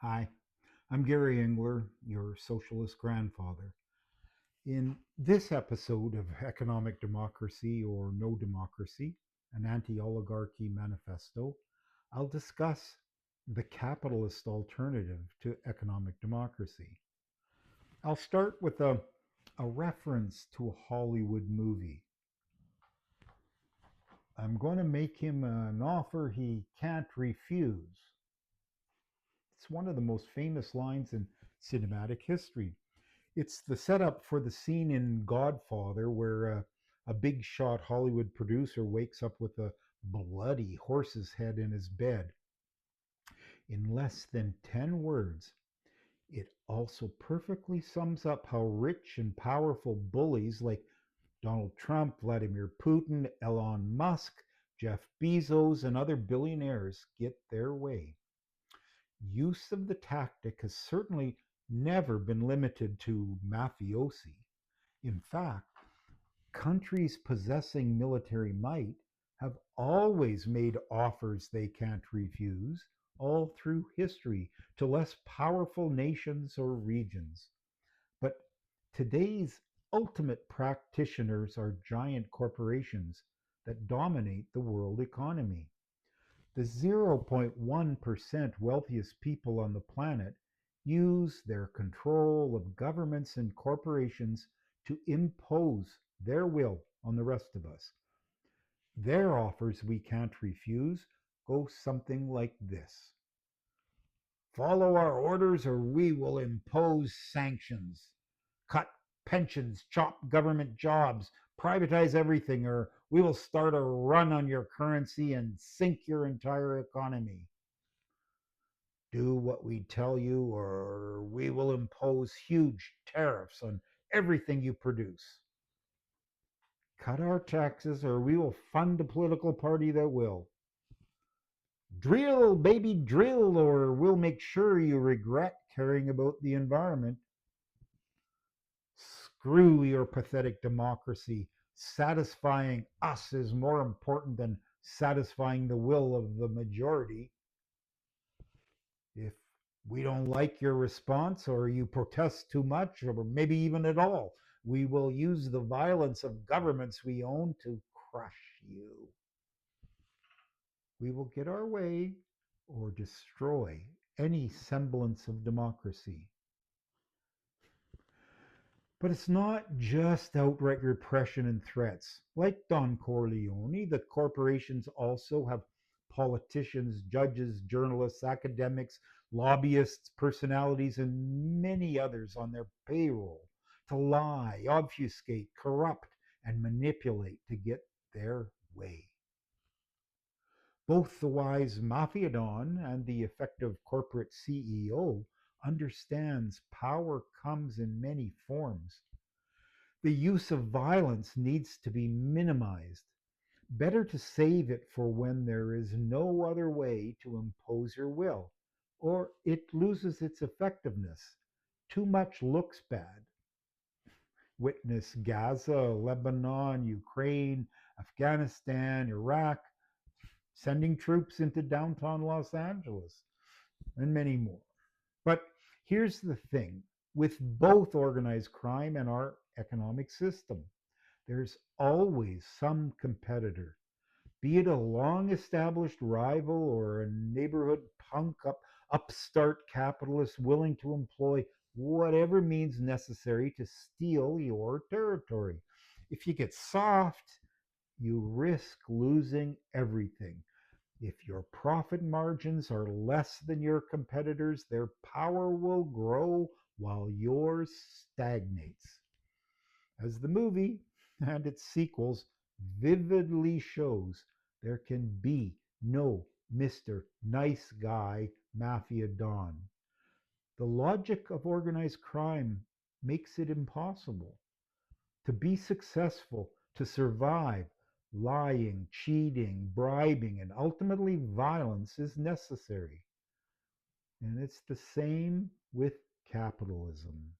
Hi, I'm Gary Engler, your socialist grandfather. In this episode of Economic Democracy or No Democracy, an anti oligarchy manifesto, I'll discuss the capitalist alternative to economic democracy. I'll start with a reference to a Hollywood movie. I'm going to make him an offer he can't refuse. It's one of the most famous lines in cinematic history. It's the setup for the scene in Godfather where a big shot Hollywood producer wakes up with a bloody horse's head in his bed. In less than 10 words, it also perfectly sums up how rich and powerful bullies like Donald Trump, Vladimir Putin, Elon Musk, Jeff Bezos, and other billionaires get their way. Use of the tactic has certainly never been limited to mafiosi. In fact, countries possessing military might have always made offers they can't refuse all through history to less powerful nations or regions. But today's ultimate practitioners are giant corporations that dominate the world economy. The 0.1% wealthiest people on the planet use their control of governments and corporations to impose their will on the rest of us. Their offers we can't refuse go something like this: follow our orders or we will impose sanctions, cut pensions, chop government jobs, privatize everything, or we will start a run on your currency and sink your entire economy. Do what we tell you, or we will impose huge tariffs on everything you produce. Cut our taxes, or we will fund a political party that will. Drill, baby, drill, or we'll make sure you regret caring about the environment. Screw your pathetic democracy. Satisfying us is more important than satisfying the will of the majority. If we don't like your response or you protest too much or maybe even at all, we will use the violence of governments we own to crush you. We will get our way or destroy any semblance of democracy. But it's not just outright repression and threats. Like Don Corleone, the corporations also have politicians, judges, journalists, academics, lobbyists, personalities, and many others on their payroll to lie, obfuscate, corrupt, and manipulate to get their way. Both the wise mafia don and the effective corporate CEO understands power comes in many forms. The use of violence needs to be minimized. Better to save it for when there is no other way to impose your will, or it loses its effectiveness. Too much looks bad. Witness Gaza, Lebanon, Ukraine, Afghanistan, Iraq, sending troops into downtown Los Angeles, and many more. But here's the thing with both organized crime and our economic system, there's always some competitor, be it a long established rival or a neighborhood upstart capitalist willing to employ whatever means necessary to steal your territory. If you get soft, you risk losing everything. If your profit margins are less than your competitors, their power will grow while yours stagnates. As the movie and its sequels vividly shows, there can be no Mr. Nice Guy Mafia Don. The logic of organized crime makes it impossible. To be successful, to survive, lying, cheating, bribing, and ultimately violence is necessary. And it's the same with capitalism.